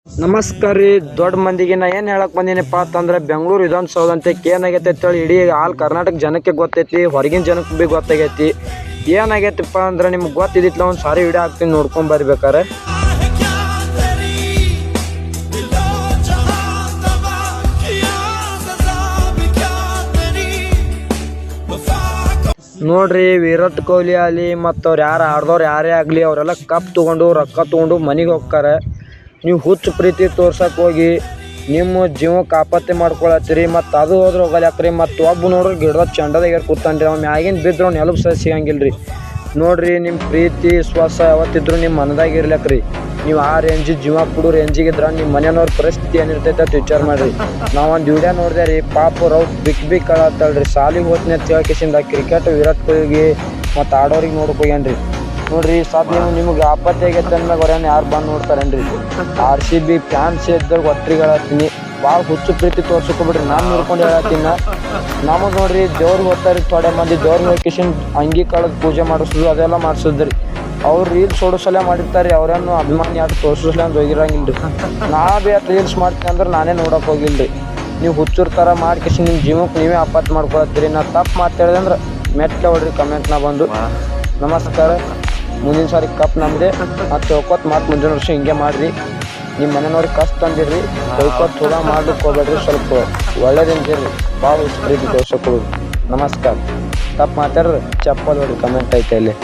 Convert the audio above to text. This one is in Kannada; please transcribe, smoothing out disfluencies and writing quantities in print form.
ನಮಸ್ಕಾರ ರೀ. ದೊಡ್ಡ ಮಂದಿಗೆ ನಾ ಏನು ಹೇಳಕ್ ಬಂದೀನಪ್ಪ ಅಂತಂದ್ರೆ ಬೆಂಗಳೂರು ವಿಧಾನಸೌಧ ಅಂತ ಏನಾಗೈತೆ ಅಂತೇಳಿ ಇಡೀ ಆಲ್ ಕರ್ನಾಟಕ ಜನಕ್ಕೆ ಗೊತ್ತೈತಿ, ಹೊರಗಿನ ಜನಕ್ಕೆ ಭೀ ಗೊತ್ತಾಗೈತಿ. ಏನಾಗೈತಿಪ್ಪ ಅಂದ್ರೆ ನಿಮ್ಗೆ ಗೊತ್ತಿದ್ದಿತ್ತಲ್ಲ, ಒಂದು ಸಾರಿ ವಿಡಿಯೋ ಹಾಕ್ತೀನಿ, ನೋಡ್ಕೊಂಡು ಬರ್ಬೇಕಾರೆ. ನೋಡ್ರಿ, ವಿರಾಟ್ ಕೊಹ್ಲಿ ಆಗಲಿ ಮತ್ತು ಅವ್ರು ಯಾರು ಆಡ್ದವ್ರು ಯಾರೇ ಆಗಲಿ ಅವರೆಲ್ಲ ಕಪ್ ತೊಗೊಂಡು ರೊಕ್ಕ ತೊಗೊಂಡು ಮನೆಗೆ ಹೋಗ್ತಾರೆ. ನೀವು ಹುಚ್ಚು ಪ್ರೀತಿ ತೋರ್ಸಕ್ಕೆ ಹೋಗಿ ನಿಮ್ಮ ಜೀವಕ್ಕೆ ಆಪತ್ತಿ ಮಾಡ್ಕೊಳತ್ತೀರಿ. ಮತ್ತು ಅದು ಹೋದ್ರೆ ಹೋಗಲ್ಯಾಕ್ರಿ. ಮತ್ತು ಒಬ್ಬ ನೋಡ್ರಿ ಗಿಡದ ಚಂಡದಾಗ ಕೂತಾನ್ರಿ, ಅವ್ನು ಮ್ಯಾಗಿನ ಬಿದ್ರೆ ಅವ್ನು ಎಲುಬು ಸಹ ಸಿಗಂಗಿಲ್ಲ ರೀ. ನೋಡ್ರಿ, ನಿಮ್ಮ ಪ್ರೀತಿ ವಿಶ್ವಾಸ ಯಾವತ್ತಿದ್ರು ನಿಮ್ಮ ಮನದಾಗ ಇರ್ಲಕ್ರಿ. ನೀವು ಆ ರೇಂಜ್ ಜೀವ ಕೊಡೋ ರೇಂಜಿಗಿದ್ರೆ ನಿಮ್ಮ ಮನೆಯವ್ರ ಪರಿಸ್ಥಿತಿ ಏನಿರ್ತೈತೆ ಅಂತ ವಿಚಾರ ಮಾಡಿರಿ. ನಾವೊಂದು ವಿಡಿಯೋ ನೋಡಿದೆ ರೀ, ಪಾಪ ರೌಟ್ ಬಿಕ್ ಕಳತ್ತಳ್ರಿ. ಸಾಲಿಗೆ ಹೋಗ್ತೀನಿ ಅಂತ ಹೇಳಕಿಸಿಂದ ಕ್ರಿಕೆಟ್ ವಿರಾಟ್ ಕೊಹ್ಲಿಗೆ ಮತ್ತು ಆಡೋರಿಗೆ ನೋಡಕ್ಕೆ ಹೋಗ್ಯಾನ್ರಿ. ನೋಡ್ರಿ, ಸಾಧ್ಯ ನಿಮ್ಗೆ ಆಪತ್ತಿ ಆಗೈತೆ ಅಂದಾಗ ಅವ್ರೇನು ಯಾರು ಬಂದು ನೋಡ್ತಾರೇನ್ರಿ. RCB ಫ್ಯಾನ್ಸ್ ಇದ್ದವ್ರಿಗೆ ಒತ್ತರಿಗೆ ಹೇಳತ್ತೀನಿ, ಭಾಳ ಹುಚ್ಚು ಪ್ರೀತಿ ತೋರ್ಸ್ಕೊಬಿಡ್ರಿ. ನಾನು ನೋಡ್ಕೊಂಡು ಹೇಳತ್ತೀನಿ. ನಮಗೆ ನೋಡ್ರಿ ದೇವ್ರಿಗೆ ಹೋಗ್ತಾರೆ ಥೋಡೆ ಮಂದಿ, ದೇವ್ರಿಗೆ ಹೋಗಿಸಿನ್ ಅಂಗಿ ಕಳೆದು ಪೂಜೆ ಮಾಡಿಸೋದು ಅದೆಲ್ಲ ಮಾಡಿಸಿದ್ರಿ. ಅವ್ರು ರೀಲ್ಸ್ ಓಡಿಸಲೇ ಮಾಡಿರ್ತಾರೆ, ಅವ್ರೇನು ಅಭಿಮಾನಿ ಆಟ ತೋರಿಸಲೇ ಅಂತ ಹೋಗಿರಂಗಿಲ್ಲ ರೀ. ನಾ ಭೀ ಅಷ್ಟು ರೀಲ್ಸ್ ಮಾಡ್ತೀನಿ ಅಂದ್ರೆ ನಾನೇ ನೋಡೋಕೆ ಹೋಗಿಲ್ಲ ರೀ. ನೀವು ಹುಚ್ಚರ ಥರ ಮಾಡ್ಕಿಸಿ ನಿಮ್ಮ ಜೀವಕ್ಕೆ ನೀವೇ ಆಪತ್ತು ಮಾಡ್ಕೊಳತ್ತೀರಿ. ನಾ ತಪ್ಪು ಮಾತಾಡಿದೆ ಅಂದ್ರೆ ಮೆಟ್ಲೆ ಹೊಡ್ರಿ ಕಮೆಂಟ್ನ ಬಂದು. ನಮಸ್ಕಾರ. ಮುಂದಿನ ಸಾರಿ ಕಪ್ ನಮ್ಮದೇ ಮತ್ತು ತಿಳ್ಕೊತ್ ಮತ್ತು ಮುಂದಿನ ವರ್ಷ ಹಿಂಗೆ ಮಾಡಿರಿ. ನಿಮ್ಮ ಮನೆಯವ್ರಿಗೆ ಕಷ್ಟ ತಂದಿರ್ರಿ, ತಿಳ್ಕೊತ್ ಥೋಡ ಮಾಡ್ಲಿಕ್ಕೆ ಹೋಗ್ಬೇಡ್ರಿ. ಸ್ವಲ್ಪ ಒಳ್ಳೇದಿಂದಿರ್ರಿ, ಭಾಳ ಪ್ರೀತಿ ತೋರ್ಸಕ್ಕೆ ಹೋಗ್ರಿ. ನಮಸ್ಕಾರ. ತಪ್ಪು ಮಾತಾಡ್ರಿ ಚಪ್ಪಲ್ ಹೊಡ್ರಿ ಕಮೆಂಟ್ ಐತೆ ಇಲ್ಲಿ.